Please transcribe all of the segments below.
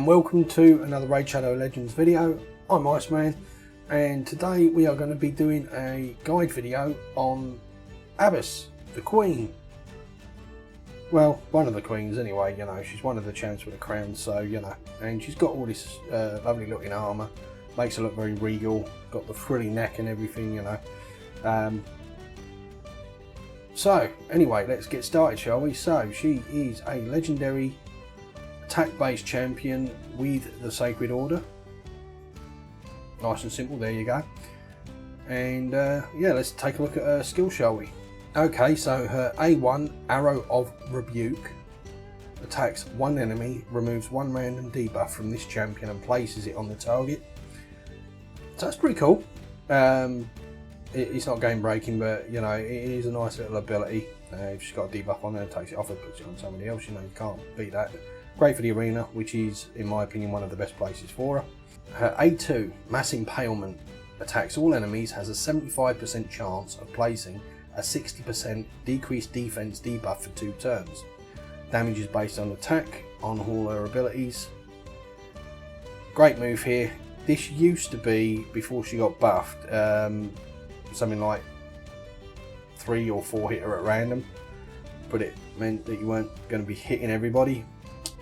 welcome to another Raid Shadow Legends video. I'm IceMan, and today we are going to be doing a guide video on Abbess, the Queen. Well, one of the queens anyway, you know, she's one of the champs with a crown, so, you know, and she's got all this lovely looking armour, makes her look very regal, got the frilly neck and everything, you know. So, anyway, let's get started, shall we? So, she is a legendary attack-based champion with the Sacred Order. Nice and simple, there you go. And yeah, let's take a look at her skill, shall we? Okay, so her A1, Arrow of Rebuke, attacks one enemy, removes one random debuff from this champion and places it on the target. So that's pretty cool. It's not game breaking, but you know, it is a nice little ability. If she's got a debuff on her, takes it off and puts it on somebody else, you know, you can't beat that. Great for the arena, which is, in my opinion, one of the best places for her. Her A2, Mass Impalement, attacks all enemies, has a 75% chance of placing a 60% decreased defense debuff for 2 turns. Damage is based on attack on all her abilities. Great move here. This used to be, before she got buffed, something like 3 or 4 hit her at random, but it meant that you weren't going to be hitting everybody.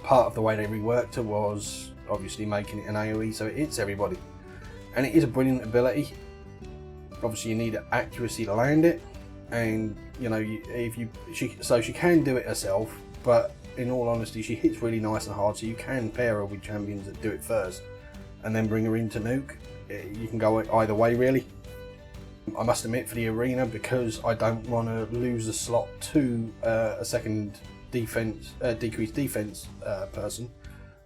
Part of the way they reworked her was obviously making it an AoE so it hits everybody, and it is a brilliant ability. Obviously you need accuracy to land it, and you know, she can do it herself, but in all honesty she hits really nice and hard, so you can pair her with champions that do it first and then bring her into nuke. You can go either way really. I must admit, for the arena, because I don't want to lose a slot to a second decreased defense person,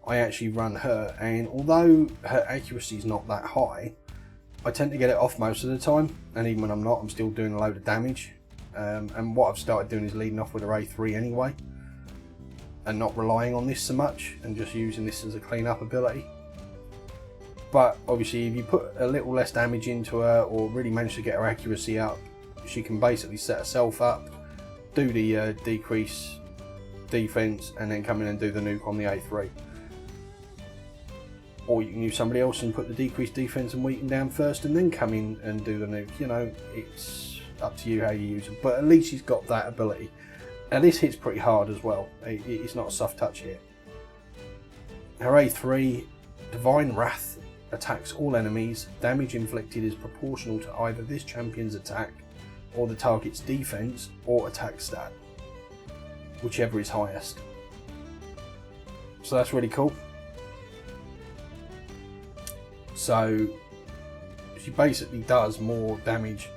I actually run her, and although her accuracy is not that high, I tend to get it off most of the time, and even when I'm not, I'm still doing a load of damage. And what I've started doing is leading off with her A3 anyway, and not relying on this so much, and just using this as a clean up ability. But obviously if you put a little less damage into her, or really manage to get her accuracy up, she can basically set herself up, do the decrease defense, and then come in and do the nuke on the A3. Or you can use somebody else and put the decreased defense and weaken down first and then come in and do the nuke. You know, it's up to you how you use it, but at least she's got that ability. Now this hits pretty hard as well. It's not a soft touch here. Her A3, Divine Wrath, attacks all enemies. Damage inflicted is proportional to either this champion's attack or the target's defense or attack stat, whichever is highest. So that's really cool. So she basically does more damage.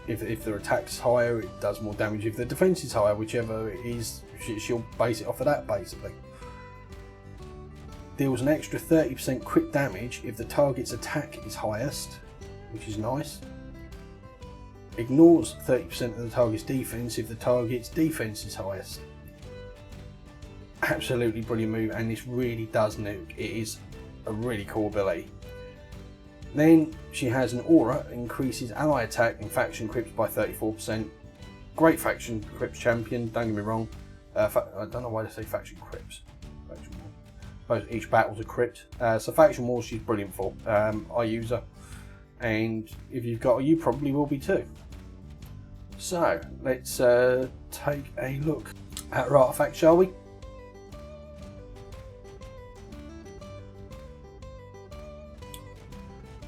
If their attack's higher, it does more damage. If the defense is higher, whichever it is, she'll base it off of that basically. Deals an extra 30% crit damage if the target's attack is highest, which is nice. Ignores 30% of the target's defense if the target's defense is highest. Absolutely brilliant move, and this really does nuke. It is a really cool ability. Then she has an aura, increases ally attack and faction crypts by 34%. Great faction crypts champion, don't get me wrong. I don't know why they say faction crypts. Faction War. Each battle's a crypt. So faction wars she's brilliant for. I use her, and if you've got her, you probably will be too. So let's take a look at her artifact, shall we?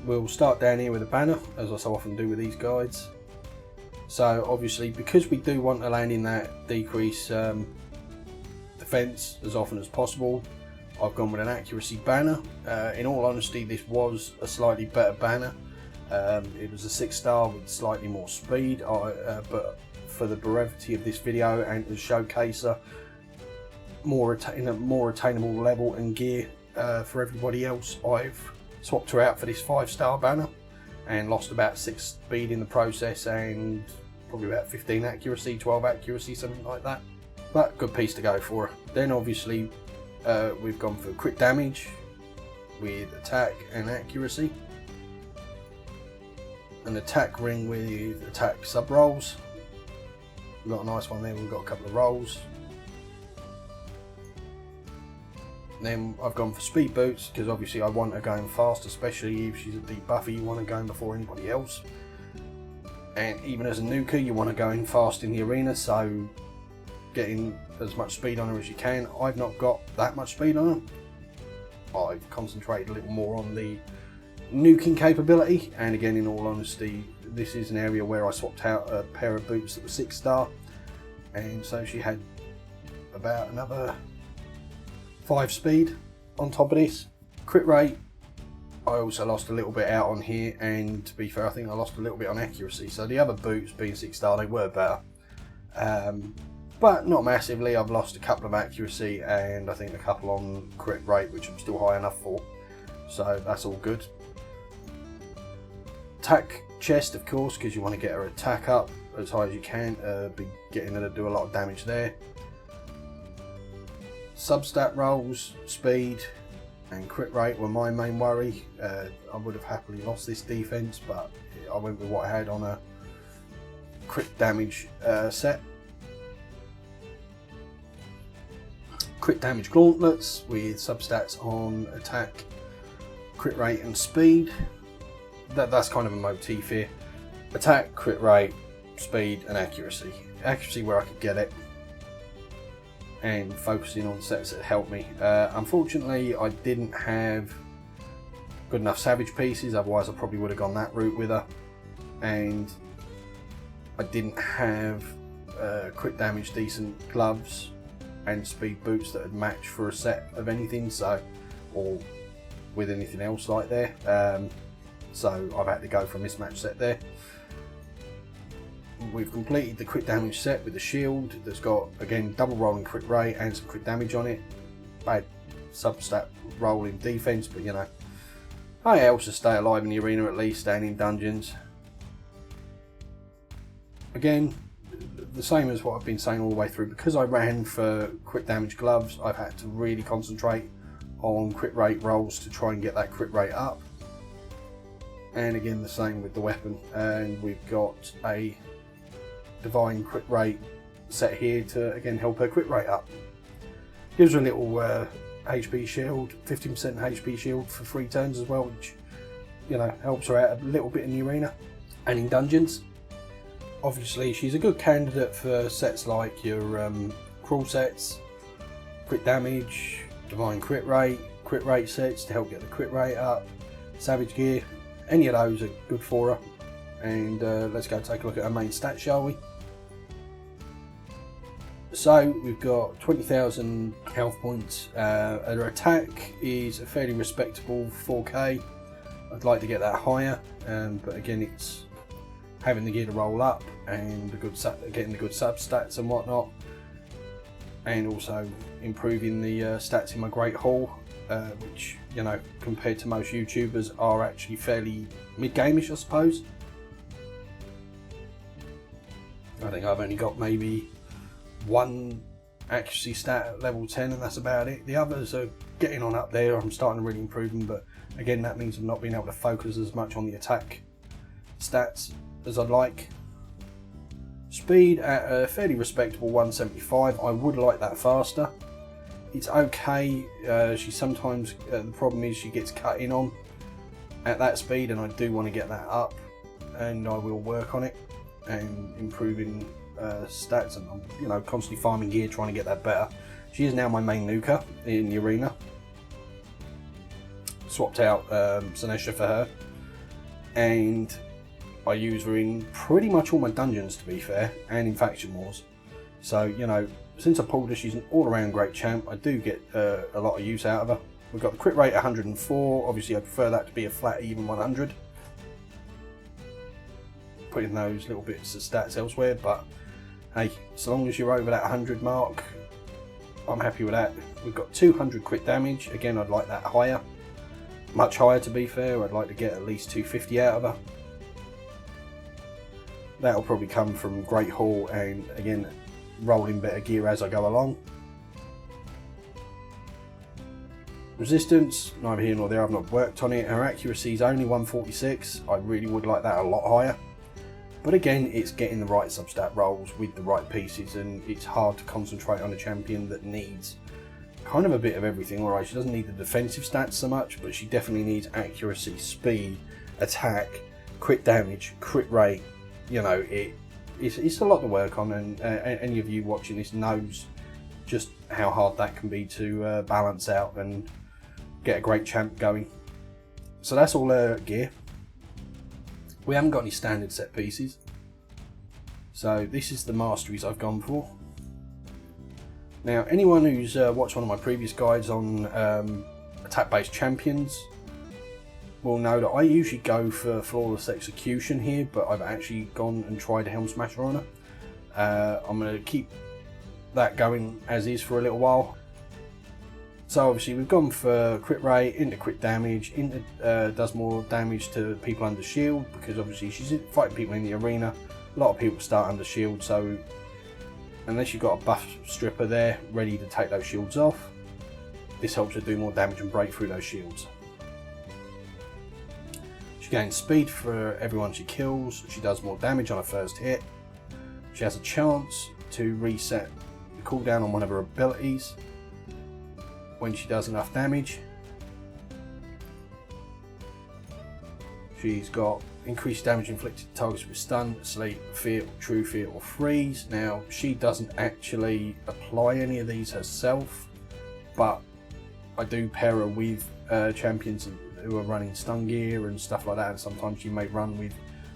We'll start down here with a banner, as I so often do with these guides. So obviously, because we do want to land in that decrease defense as often as possible, I've gone with an accuracy banner. In all honesty, this was a slightly better banner. It was a 6-star with slightly more speed, but for the brevity of this video and to showcase her in a more attainable level and gear for everybody else, I've swapped her out for this 5-star banner and lost about 6 speed in the process and probably about 15 accuracy, 12 accuracy, something like that. But good piece to go for her. Then obviously we've gone for crit damage with attack and accuracy. An attack ring with attack sub rolls. We've got a nice one there, we've got a couple of rolls. Then I've gone for speed boots because obviously I want her going fast, especially if she's a deep buffer, you want her going before anybody else. And even as a nuker, you want to go in fast in the arena, so getting as much speed on her as you can. I've not got that much speed on her. I've concentrated a little more on the nuking capability, and again, in all honesty, this is an area where I swapped out a pair of boots that were 6-star, and so she had about another 5 speed on top of this. Crit rate, I also lost a little bit out on here, and to be fair, I think I lost a little bit on accuracy. So the other boots being 6-star, they were better, but not massively. I've lost a couple of accuracy and I think a couple on crit rate, which I'm still high enough for, so that's all good. Attack chest, of course, because you want to get her attack up as high as you can, be getting her to do a lot of damage there. Substat rolls, speed and crit rate were my main worry. I would have happily lost this defense, but I went with what I had on a crit damage set. Crit damage gauntlets with substats on attack, crit rate and speed. That's kind of a motif here. Attack, crit rate, speed and accuracy. Accuracy where I could get it, and focusing on sets that helped me. Unfortunately, I didn't have good enough savage pieces, otherwise I probably would have gone that route with her. And I didn't have crit damage decent gloves and speed boots that would match for a set of anything, so, or with anything else like there. So I've had to go for a mismatched set there. We've completed the crit damage set with the shield that's got, again, double rolling crit rate and some crit damage on it. Bad substat roll in defense, but you know, I helps to stay alive in the arena at least, and in dungeons. Again, the same as what I've been saying all the way through, because I ran for crit damage gloves, I've had to really concentrate on crit rate rolls to try and get that crit rate up. And again, the same with the weapon, and we've got a divine crit rate set here to again help her crit rate up. Gives her a little HP shield, 15% HP shield for 3 turns as well, which, you know, helps her out a little bit in the arena and in dungeons. Obviously, she's a good candidate for sets like your crawl sets, crit damage, divine crit rate sets to help get the crit rate up, savage gear. Any of those are good for her. And let's go take a look at her main stats, shall we? So we've got 20,000 health points. Her attack is a fairly respectable 4k. I'd like to get that higher, but again, it's having the gear to roll up and getting the good substats and whatnot, and also improving the stats in my Great Hall, which, you know, compared to most YouTubers are actually fairly mid-gameish, I suppose. I think I've only got maybe one accuracy stat at level 10, and that's about it. The others are getting on up there. I'm starting to really improve them, but again, that means I'm not being able to focus as much on the attack stats as I'd like. Speed at a fairly respectable 175. I would like that faster. It's okay. She sometimes, the problem is she gets cut in on at that speed, and I do want to get that up, and I will work on it and improving stats, and I'm, you know, constantly farming gear trying to get that better. She is now my main nuker in the arena. Swapped out Sinesha for her, and I use her in pretty much all my dungeons, to be fair, and in faction wars. So, you know, since I pulled her, she's an all-around great champ. I do get a lot of use out of her. We've got the crit rate 104. Obviously, I prefer that to be a flat, even 100. Putting those little bits of stats elsewhere, but hey, as long as you're over that 100 mark, I'm happy with that. We've got 200 crit damage. Again, I'd like that higher. Much higher, to be fair. I'd like to get at least 250 out of her. That'll probably come from Great Hall and, again, rolling better gear as I go along. Resistance, neither here nor there. I've not worked on it. Her accuracy is only 146. I really would like that a lot higher. But again, it's getting the right substat rolls with the right pieces, and it's hard to concentrate on a champion that needs kind of a bit of everything. Alright, she doesn't need the defensive stats so much, but she definitely needs accuracy, speed, attack, crit damage, crit rate. You know, it's a lot to work on, and any of you watching this knows just how hard that can be to balance out and get a great champ going. So that's all her gear. We haven't got any standard set pieces, so this is the masteries I've gone for. Now, anyone who's watched one of my previous guides on attack based champions will know that I usually go for flawless execution here, but I've actually gone and tried Helm Smasher on her. I'm going to keep that going as is for a little while. So obviously we've gone for crit rate, into crit damage, into does more damage to people under shield, because obviously she's fighting people in the arena. A lot of people start under shield, so unless you've got a buff stripper there ready to take those shields off, this helps her do more damage and break through those shields. She gains speed for everyone she kills. She does more damage on her first hit. She has a chance to reset the cooldown on one of her abilities when she does enough damage. She's got increased damage inflicted to targets with stun, sleep, fear, true fear, or freeze. Now, she doesn't actually apply any of these herself, but I do pair her with champions who are running stun gear and stuff like that, and sometimes you may run with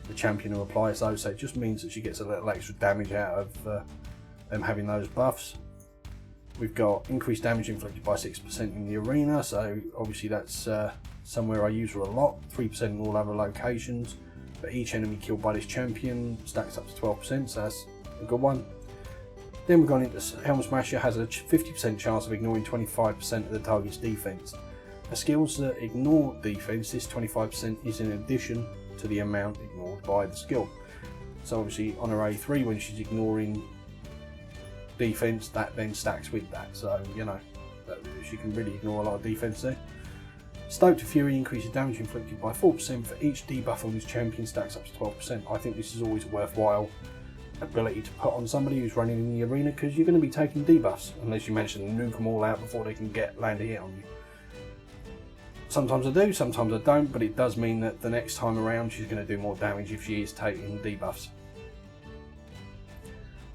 the champion who applies those, so it just means that she gets a little extra damage out of them having those buffs. We've got increased damage inflicted by 6% in the arena, so obviously that's somewhere I use her a lot. 3% in all other locations, but each enemy killed by this champion stacks up to 12%, so that's a good one. Then we've gone into Helm Smasher, has a 50% chance of ignoring 25% of the target's defense. For skills that ignore defense, this 25% is in addition to the amount ignored by the skill. So obviously on her A3, when she's ignoring defense, that then stacks with that, so you know, she can really ignore a lot of defense there. Stoked Fury increases damage inflicted by 4% for each debuff on this champion, stacks up to 12%. I think this is always a worthwhile ability to put on somebody who's running in the arena, because you're going to be taking debuffs unless you manage to nuke them all out before they can land a hit on you. Sometimes I do, sometimes I don't, but it does mean that the next time around she's going to do more damage if she is taking debuffs.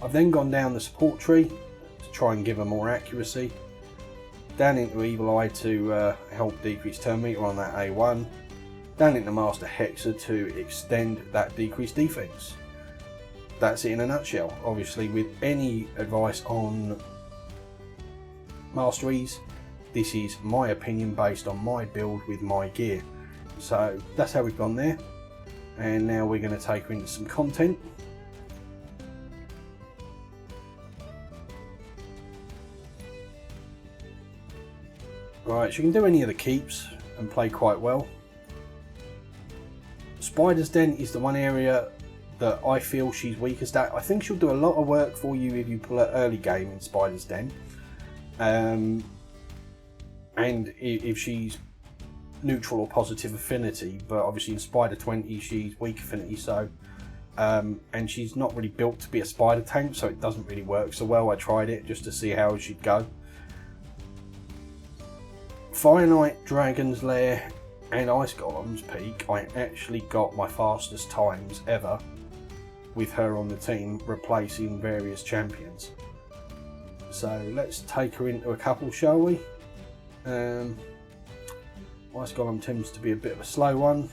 I've then gone down the support tree to try and give her more accuracy. Down into Evil Eye to help decrease turn meter on that A1. Down into Master Hexer to extend that decreased defense. That's it in a nutshell. Obviously, with any advice on masteries, this is my opinion based on my build with my gear. So that's how we've gone there. And now we're going to take her into some content. Right, she can do any of the keeps and play quite well. Spider's Den is the one area that I feel she's weakest at. I think she'll do a lot of work for you if you pull her early game in Spider's Den. And if she's neutral or positive affinity, but obviously in Spider 20 she's weak affinity, so and she's not really built to be a spider tank, so it doesn't really work so well. I tried it just to see how she'd go. Fire Knight, Dragon's Lair and Ice Golem's Peak, I actually got my fastest times ever with her on the team, replacing various champions. So let's take her into a couple, shall we? Ice Golem tends to be a bit of a slow one,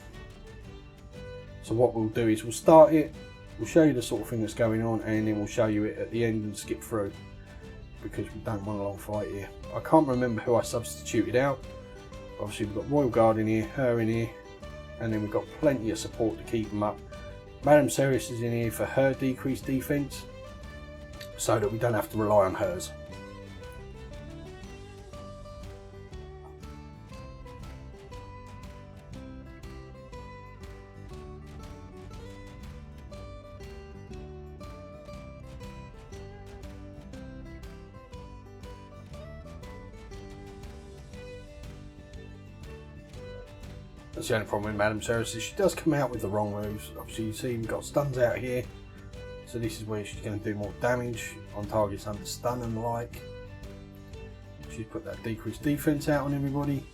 so what we'll do is we'll start it, we'll show you the sort of thing that's going on, and then we'll show you it at the end and skip through, because we don't want a long fight here. I can't remember who I substituted out. Obviously we've got Royal Guard in here, her in here, and then we've got plenty of support to keep them up. Madame Ceres is in here for her decreased defense, so that we don't have to rely on hers. That's the only problem with Madame Ceres, is she does come out with the wrong moves. Obviously you see we've got stuns out here, so this is where she's going to do more damage on targets under stun and the like. She's put that decreased defense out on everybody.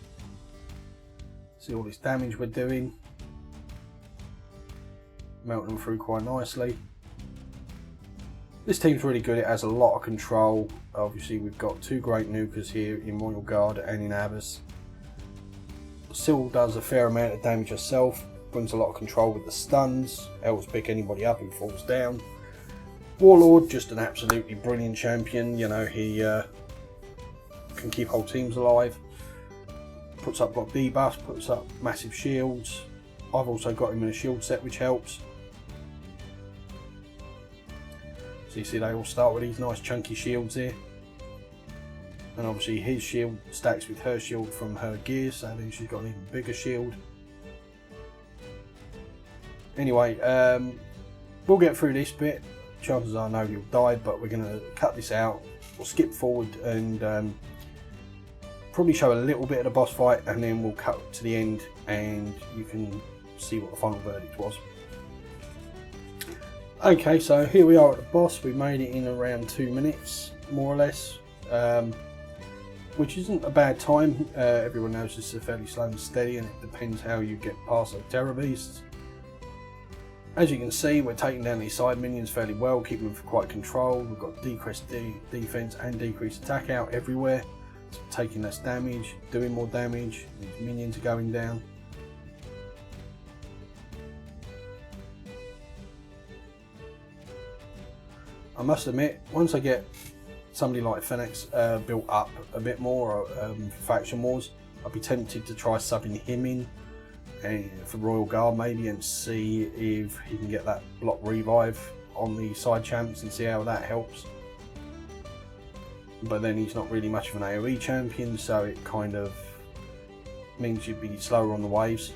See all this damage we're doing. Melting them through quite nicely. This team's really good. It has a lot of control. Obviously we've got 2 great nukers here in Royal Guard and in Abbess. Syl does a fair amount of damage herself. Brings a lot of control with the stuns. Helps pick anybody up who falls down. Warlord, just an absolutely brilliant champion. You know, he can keep whole teams alive. Puts up block debuffs, puts up massive shields. I've also got him in a shield set which helps. So you see they all start with these nice chunky shields here. And obviously his shield stacks with her shield from her gear, so then she's got an even bigger shield. Anyway, we'll get through this bit. Chances are nobody will die, but we're going to cut this out. We'll skip forward and probably show a little bit of the boss fight, and then we'll cut to the end and you can see what the final verdict was. Okay, so here we are at the boss. We made it in around 2 minutes, more or less, which isn't a bad time. Everyone knows this is fairly slow and steady, and it depends how you get past the terror beasts. As you can see, we're taking down these side minions fairly well, keeping them for quite control. We've got decreased defense and decreased attack out everywhere, so taking less damage, doing more damage. These minions are going down. I must admit, once I get somebody like Phoenix built up a bit more for Faction Wars, I'd be tempted to try subbing him in for Royal Guard maybe, and see if he can get that block revive on the side champs and see how that helps. But then he's not really much of an AoE champion, so it kind of means you'd be slower on the waves.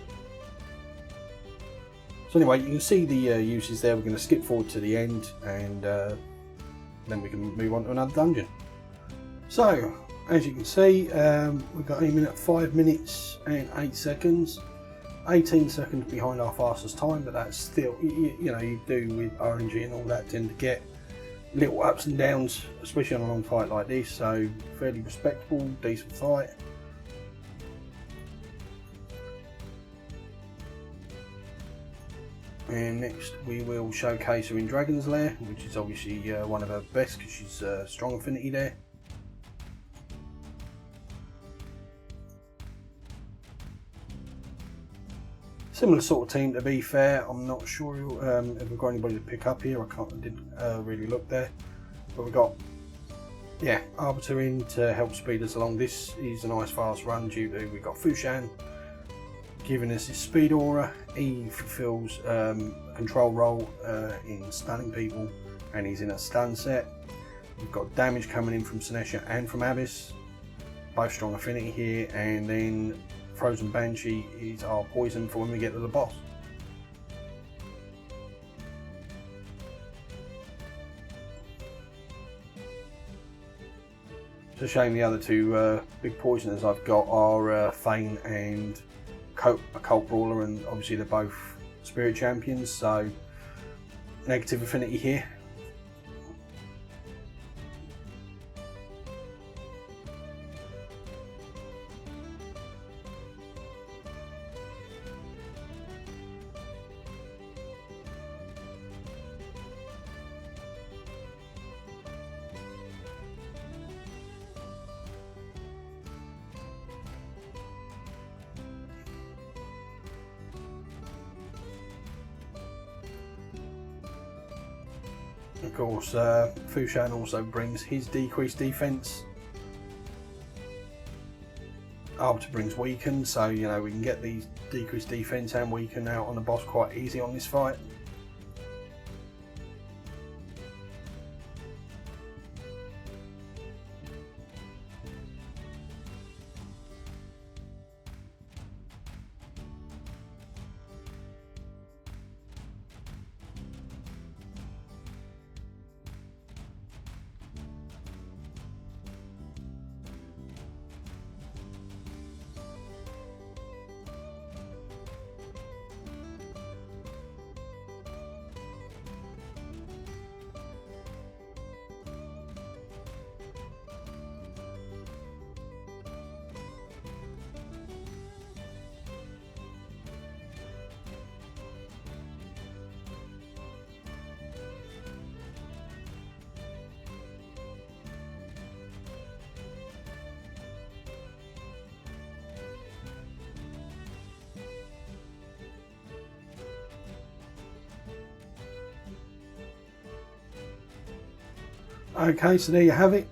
So anyway, you can see the uses there. We're going to skip forward to the end, and then we can move on to another dungeon. So, as you can see, we've got aiming at 5 minutes and 8 seconds. 18 seconds behind our fastest time, but that's still, you know, you do with RNG and all that tend to get little ups and downs, especially on a long fight like this, so fairly respectable, decent fight. And next we will showcase her in Dragon's Lair, which is obviously one of her best because she's strong affinity there. Similar sort of team, to be fair. I'm not sure if we've got anybody to pick up here. I didn't really look there, but we've got, yeah, Arbiter in to help speed us along. This is a nice fast run due to we've got Fushan giving us his speed aura. He fulfills a control role in stunning people, and he's in a stun set. We've got damage coming in from Sinesha and from Abbess, both strong affinity here, and then Frozen Banshee is our poison for when we get to the boss. It's a shame the other two big poisoners I've got are Thane and Occult Brawler, and obviously they're both spirit champions, so negative affinity here. Of course, Fushan also brings his decreased defense. Arbiter brings weaken, so you know we can get these decreased defense and weaken out on the boss quite easy on this fight. Okay, so there you have it.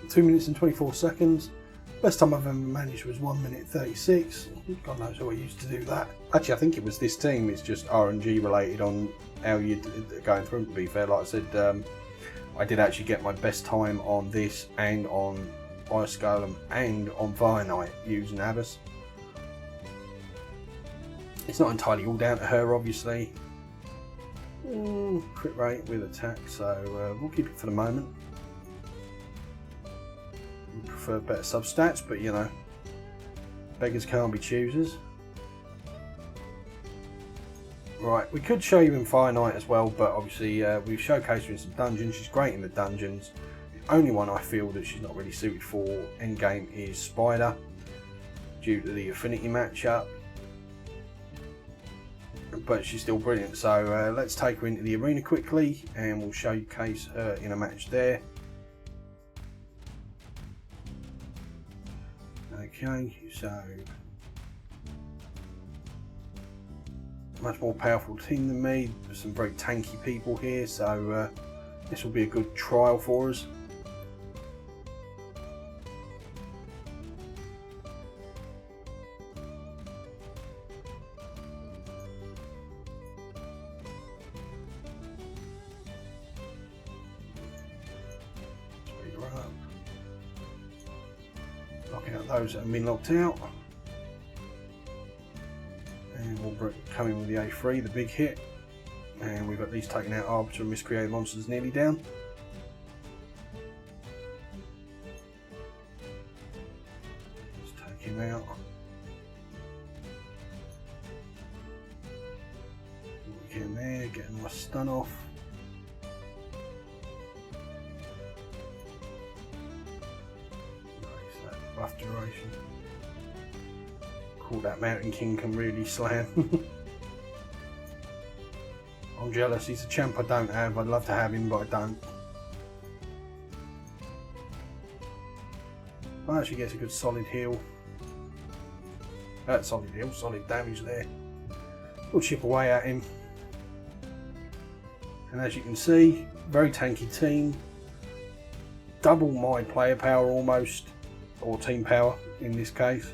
2 minutes and 24 seconds. Best time I've ever managed was 1 minute 36. God knows how I used to do that. Actually, I think it was this team. It's just RNG related on how you're going through. To be fair, like I said, I did actually get my best time on this and on Ice Golem and on Fire Knight using Abbess. It's not entirely all down to her, obviously. Crit rate with attack, so we'll keep it for the moment. We prefer better substats, but you know, beggars can't be choosers. Right, we could show you in Fire Knight as well, but obviously we've showcased her in some dungeons. She's great in the dungeons. The only one I feel that she's not really suited for endgame is Spider, due to the affinity matchup. But she's still brilliant, so let's take her into the arena quickly and we'll showcase her in a match there. Okay, so much more powerful team than me. There's some very tanky people here, so this will be a good trial for us. Locking out those that have been locked out. And we'll come in with the A3, the big hit. And we've at least taken out Arbiter and Miscreated Monsters nearly down. Let's take him out. Look in there, getting my stun off. Buff duration. Cool, that Mountain King can really slam. I'm jealous, he's a champ I don't have. I'd love to have him, but I don't. I actually gets a good solid heal. Solid heal, solid damage there. We'll chip away at him. And as you can see, very tanky team. Double my player power almost. Or team power in this case.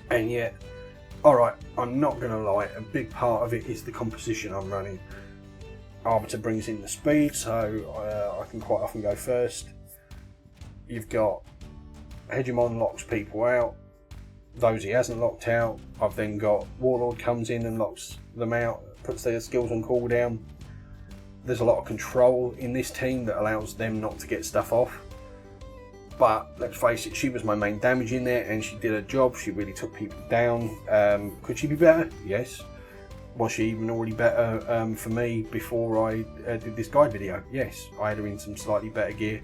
And yet, alright, I'm not going to lie, a big part of it is the composition I'm running. Arbiter brings in the speed, so I can quite often go first. You've got Hegemon locks people out. Those he hasn't locked out, I've then got Warlord comes in and locks them out, puts their skills on cooldown. There's a lot of control in this team that allows them not to get stuff off. But let's face it, she was my main damage in there and she did her job. She really took people down. Could she be better? Yes. Was she even already better for me before I did this guide video? Yes. I had her in some slightly better gear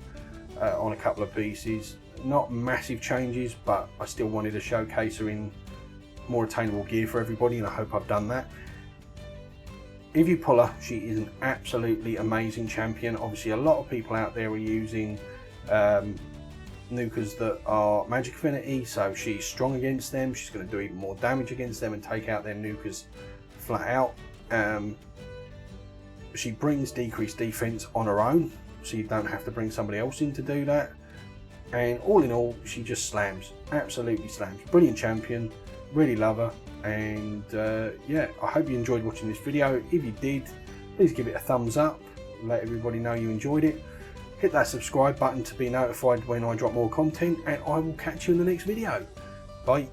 on a couple of pieces. Not massive changes, but I still wanted to showcase her in more attainable gear for everybody, and I hope I've done that. If you pull her, she is an absolutely amazing champion. Obviously, a lot of people out there are using nukers that are magic affinity, so she's strong against them. She's going to do even more damage against them and take out their nukers flat out. She brings decreased defense on her own, so you don't have to bring somebody else in to do that. And all in all, she just slams, absolutely slams. Brilliant champion, really love her. And yeah, I hope you enjoyed watching this video. If you did, please give it a thumbs up, let everybody know you enjoyed it. Hit that subscribe button to be notified when I drop more content, and I will catch you in the next video. Bye.